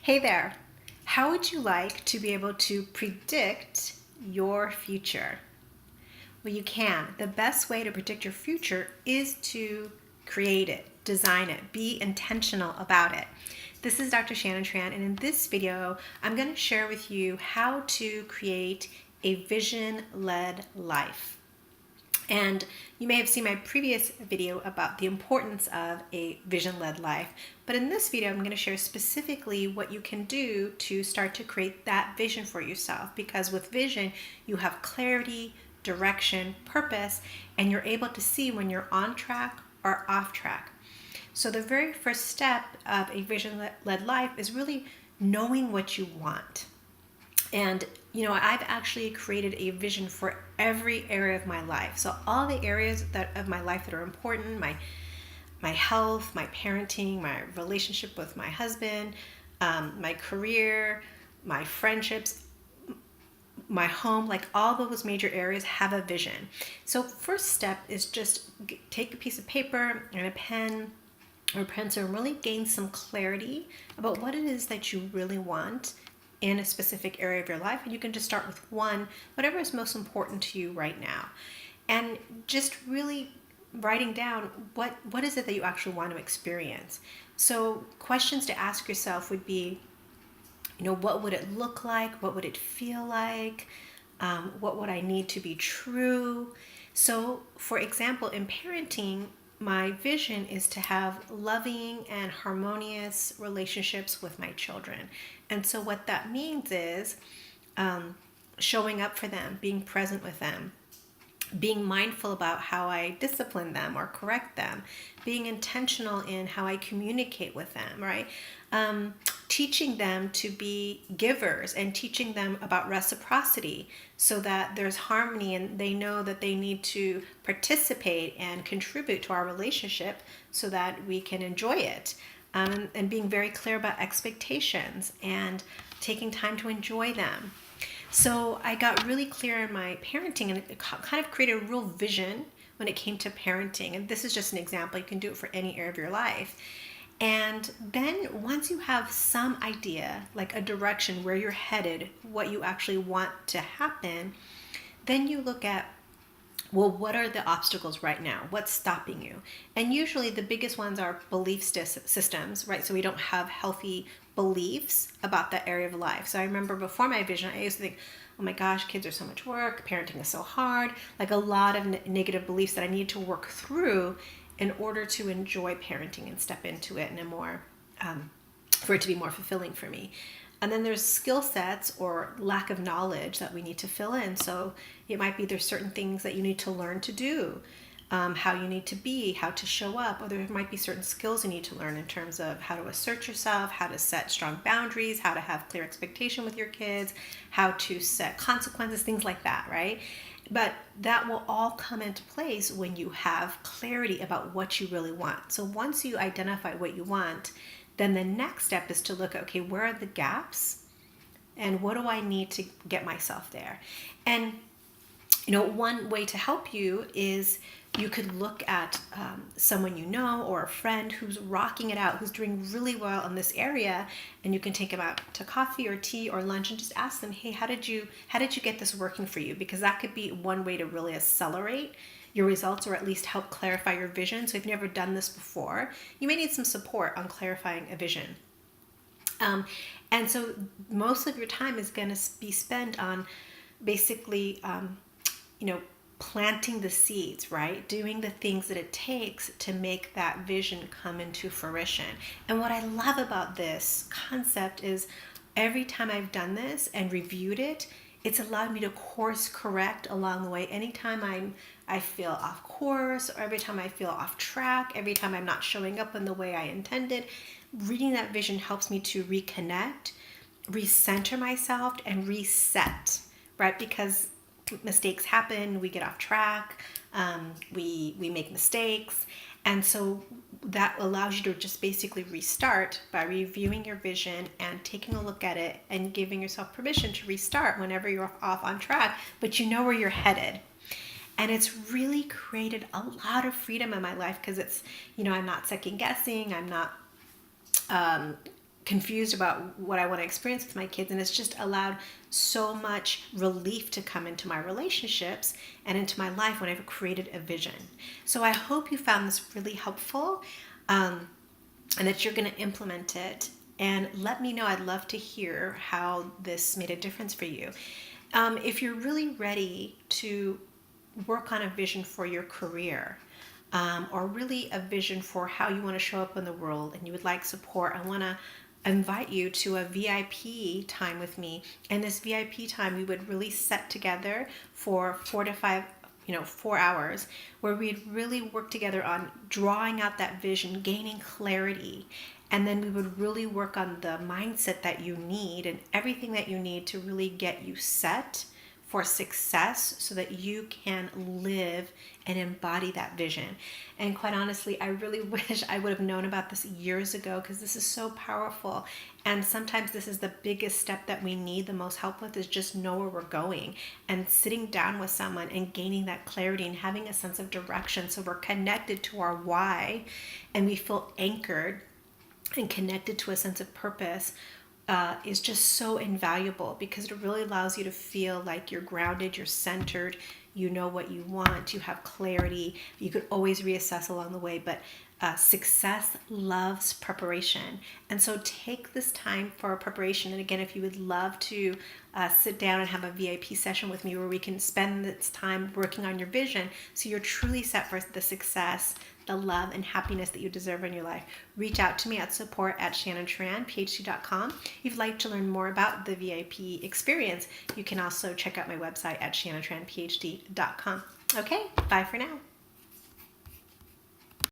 Hey there. How would you like to be able to predict your future? Well, you can. The best way to predict your future is to create it, design it, be intentional about it. This is Dr. Shannon Tran, and in this video, I'm going to share with you how to create a vision-led life. And you may have seen my previous video about the importance of a vision-led life. But in this video, I'm going to share specifically what you can do to start to create that vision for yourself. Because with vision, you have clarity, direction, purpose, and you're able to see when you're on track or off track. So the very first step of a vision-led life is really knowing what you want. And I've actually created a vision for every area of my life. So all the areas of my life that are important, my health, my parenting, my relationship with my husband, my career, my friendships, my home, like all those major areas have a vision. So first step is just take a piece of paper and a pen or pencil and really gain some clarity about what it is that you really want in a specific area of your life. And you can just start with one, whatever is most important to you right now. And just really writing down what is it that you actually want to experience. So questions to ask yourself would be, what would it look like? What would it feel like? What would I need to be true? So for example, in parenting, my vision is to have loving and harmonious relationships with my children. And so what that means is showing up for them, being present with them, being mindful about how I discipline them or correct them, being intentional in how I communicate with them, right? Teaching them to be givers and teaching them about reciprocity so that there's harmony and they know that they need to participate and contribute to our relationship so that we can enjoy it. And being very clear about expectations and taking time to enjoy them. So I got really clear in my parenting, and it kind of created a real vision when it came to parenting. And this is just an example. You can do it for any area of your life. And then once you have some idea, like a direction where you're headed, what you actually want to happen, then you look at, well, what are the obstacles right now? What's stopping you? And usually the biggest ones are belief systems, right? So we don't have healthy beliefs about that area of life. So I remember before my vision, I used to think, oh my gosh, kids are so much work, parenting is so hard, like a lot of negative beliefs that I need to work through in order to enjoy parenting and step into it in a more, for it to be more fulfilling for me. And then there's skill sets or lack of knowledge that we need to fill in. So it might be there's certain things that you need to learn to do, how you need to be, how to show up, or there might be certain skills you need to learn in terms of how to assert yourself, how to set strong boundaries, how to have clear expectation with your kids, how to set consequences, things like that, right? But that will all come into place when you have clarity about what you really want. So once you identify what you want, then the next step is to look at, okay, where are the gaps and what do I need to get myself there? And, one way to help you is you could look at someone you know or a friend who's rocking it out, who's doing really well in this area, and you can take them out to coffee or tea or lunch and just ask them, hey, how did you get this working for you? Because that could be one way to really accelerate your results or at least help clarify your vision. So if you've never done this before, you may need some support on clarifying a vision. And so most of your time is going to be spent on basically, planting the seeds, right? Doing the things that it takes to make that vision come into fruition. And what I love about this concept is every time I've done this and reviewed it, it's allowed me to course correct along the way. Anytime I feel off course, or every time I feel off track, every time I'm not showing up in the way I intended, reading that vision helps me to reconnect, recenter myself, and reset, right? Because mistakes happen, we get off track, we make mistakes. And so that allows you to just basically restart by reviewing your vision and taking a look at it and giving yourself permission to restart whenever you're off on track, but you know where you're headed. And it's really created a lot of freedom in my life because it's, I'm not second guessing. I'm not confused about what I want to experience with my kids, and it's just allowed so much relief to come into my relationships and into my life when I've created a vision. So I hope you found this really helpful, and that you're going to implement it. And let me know. I'd love to hear how this made a difference for you. If you're really ready to work on a vision for your career, or really a vision for how you want to show up in the world, and you would like support, I want to invite you to a VIP time with me. And this VIP time, we would really set together for 4 hours, where we'd really work together on drawing out that vision, gaining clarity, and then we would really work on the mindset that you need and everything that you need to really get you set for success so that you can live and embody that vision. And quite honestly, I really wish I would have known about this years ago, because this is so powerful. And sometimes this is the biggest step that we need the most help with, is just know where we're going, and sitting down with someone and gaining that clarity and having a sense of direction, so we're connected to our why and we feel anchored and connected to a sense of purpose. Is just so invaluable, because it really allows you to feel like you're grounded, you're centered, you know what you want, you have clarity. You could always reassess along the way, but success loves preparation. And so take this time for preparation. And again, if you would love to sit down and have a VIP session with me where we can spend this time working on your vision so you're truly set for the success, the love, and happiness that you deserve in your life, reach out to me at support@shannonTranPhD.com. If you'd like to learn more about the VIP experience, you can also check out my website at ShannonTranPhD.com. Okay, bye for now.